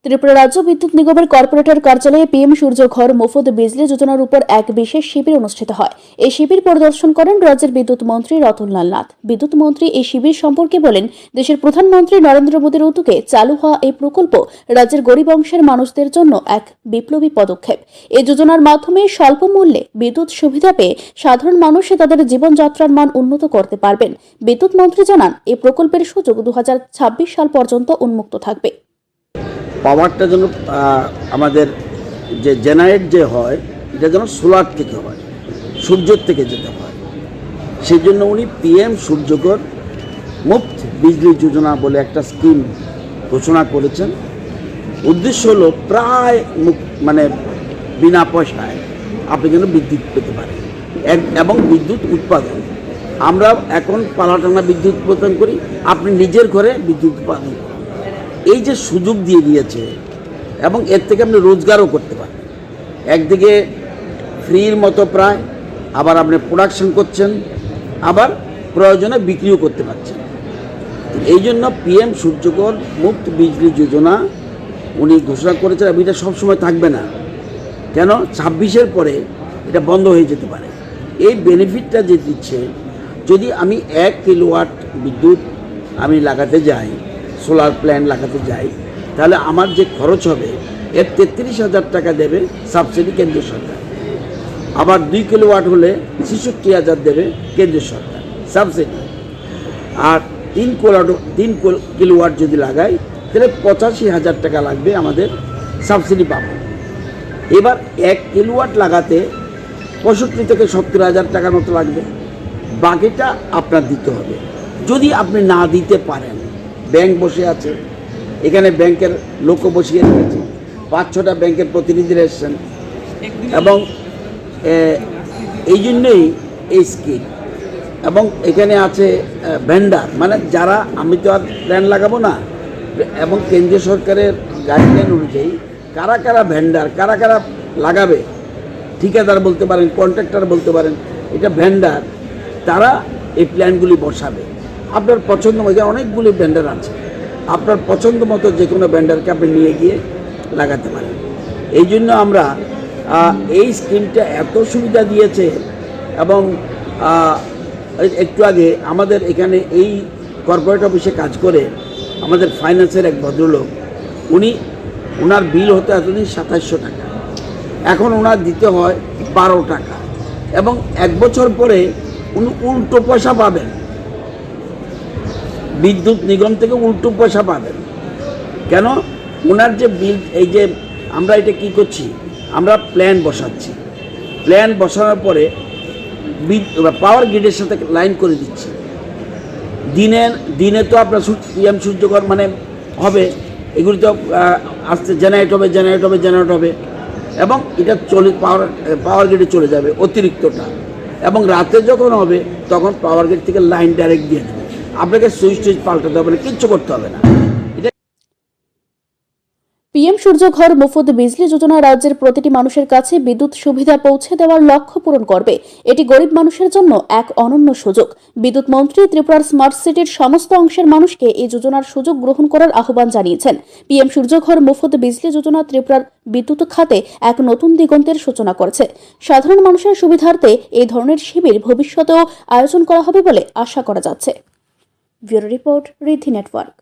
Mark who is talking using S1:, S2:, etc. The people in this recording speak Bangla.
S1: ত্রিপুরা রাজ্য বিদ্যুৎ নিগমের কর্পোরেটর কার্যালয়ে পিএম সূর্য ঘর মুফত বিজলি যোজনার উপর এক বিশেষ শিবির অনুষ্ঠিত হয়। এই শিবির পরিদর্শন করেন রাজ্যের বিদ্যুৎ মন্ত্রী রতনলাল নাথ। বিদ্যুৎ মন্ত্রী এই শিবির সম্পর্কে বলেন, দেশের প্রধানমন্ত্রী নরেন্দ্র মোদীর উদ্যোগে চালু হওয়া এই প্রকল্প রাজ্যের গরিব অংশের মানুষদের জন্য এক বিপ্লবী পদক্ষেপ। এই যোজনার মাধ্যমে স্বল্প মূল্যে বিদ্যুৎ সুবিধা পেয়ে সাধারণ মানুষ তাদের জীবনযাত্রার মান উন্নত করতে পারবেন। বিদ্যুৎ মন্ত্রী জানান, এই প্রকল্পের সুযোগ 2026 সাল পর্যন্ত উন্মুক্ত থাকবে।
S2: পাওয়ারটা যেন আমাদের যে জেনারেট যে হয় এটা যেন সোলার থেকে হয়, সূর্যের থেকে যেতে হয়। সেই জন্য উনি পিএম সূর্যঘর মুফত বিজলি যোজনা বলে একটা স্কিম ঘোষণা করেছেন। উদ্দেশ্য হলো প্রায় বিনা পয়সায় আপনি যেন বিদ্যুৎ পেতে পারেন এবং বিদ্যুৎ উৎপাদন। আমরা এখন পালাটানা বিদ্যুৎ উৎপাদন করি, আপনি নিজের ঘরে বিদ্যুৎ উৎপাদন করেন। এই যে সুযোগ দিয়ে দিয়েছে এবং এর থেকে আপনি রোজগারও করতে পারেন। একদিকে ফ্রির মতো প্রায়, আবার আপনি প্রোডাকশন করছেন, আবার প্রয়োজনে বিক্রিও করতে পারছেন। এই জন্য পিএম সূর্যঘর মুফত বিজলি যোজনা উনি ঘোষণা করেছেন। এবং এটা সবসময় থাকবে না, কেন 26-এর পরে এটা বন্ধ হয়ে যেতে পারে। এই বেনিফিটটা যে দিচ্ছে, যদি আমি 1 কিলোওয়াট বিদ্যুৎ আমি লাগাতে যাই, সোলার প্ল্যান্ট লাগাতে যাই, তাহলে আমার যে খরচ হবে এর 33,000 টাকা দেবে সাবসিডি কেন্দ্রীয় সরকার। আবার 2 কিলোওয়াট হলে 66,000 দেবে কেন্দ্রীয় সরকার সাবসিডি। আর 3 কিলোওয়াট যদি লাগাই তাহলে 85,000 টাকা লাগবে আমাদের সাবসিডি পাবো। এবার 1 কিলোওয়াট লাগাতে 65 থেকে 70,000 টাকার মতো লাগবে। বাকিটা আপনার দিতে হবে। যদি আপনি না দিতে পারেন, ব্যাংক বসে আছে, এখানে ব্যাংকের লোকও বসিয়ে রেখেছে, 5-6টা ব্যাংকের প্রতিনিধিরা এসছেন, এবং এই জন্যই এই স্কিম। এবং এখানে আছে ভেন্ডার, মানে যারা, আমি তো আর প্ল্যান লাগাবো না, এবং কেন্দ্রীয় সরকারের গাইডলাইন অনুযায়ী কারা কারা ভেন্ডার, কারা কারা লাগাবে, ঠিকাদার বলতে পারেন, কন্ট্রাক্টর বলতে পারেন, এটা ভেন্ডার, তারা এই প্ল্যানগুলি বসাবে। আপনার পছন্দ মতো, অনেকগুলি ভেন্ডার আছে, আপনার পছন্দ মতো যে কোনো ভেন্ডারকে আপনি নিয়ে গিয়ে লাগাতে পারেন। এই জন্য আমরা এই স্কিমটা এত সুবিধা দিয়েছে। এবং একটু আগে আমাদের এখানে এই কর্পোরেট অফিসে কাজ করে আমাদের ফাইন্যান্সের এক ভদ্রলোক, ওনার বিল হতো এতদিন 2700 টাকা, এখন ওনার দিতে হয় 12 টাকা, এবং 1 বছর পরে উনি উল্টো পয়সা পাবেন, বিদ্যুৎ নিগম থেকে উল্টো পয়সা পাবেন। কেন? ওনার যে বিল, এই যে আমরা এটা কি করছি, আমরা প্ল্যান বসাচ্ছি, প্ল্যান বসানোর পরে পাওয়ার গ্রিডের সাথে লাইন করে দিচ্ছি। দিনে তো আপনার পিএম সূর্যঘর মানে হবে, এগুলি তো আসতে জেনারেট হবে, এবং এটা পাওয়ার গ্রিডে চলে যাবে অতিরিক্তটা, এবং রাতে যখন হবে তখন পাওয়ার গ্রিড থেকে লাইন ডাইরেক্ট দিয়ে দেবে। আপনাকে সুইচ পাল্টাতে হবে না, কিচ্ছু করতে হবে না।
S1: পিএম সূর্য ঘর মুফত বিজলি যোজনা রাজ্যের প্রতিটি মানুষের কাছে বিদ্যুৎ সুবিধা পৌঁছে দেওয়ার লক্ষ্য পূরণ করবে। এটি গরিব মানুষের জন্য এক অনন্য সুযোগ। বিদ্যুৎ মন্ত্রী ত্রিপুরার স্মার্ট সিটির সমস্ত অংশের মানুষকে এই যোজনার সুযোগ গ্রহণ করার আহ্বান জানিয়েছেন। পিএম সূর্য ঘর মুফত বিজলি যোজনা ত্রিপুরার বিদ্যুৎ খাতে এক নতুন দিগন্তের সূচনা করেছে। সাধারণ মানুষের সুবিধার্থে এই ধরনের শিবির ভবিষ্যতেও আয়োজন করা হবে বলে আশা করা যাচ্ছে। ব্যুরো রিপোর্ট, ঋদ্ধি নেটওয়ার্ক।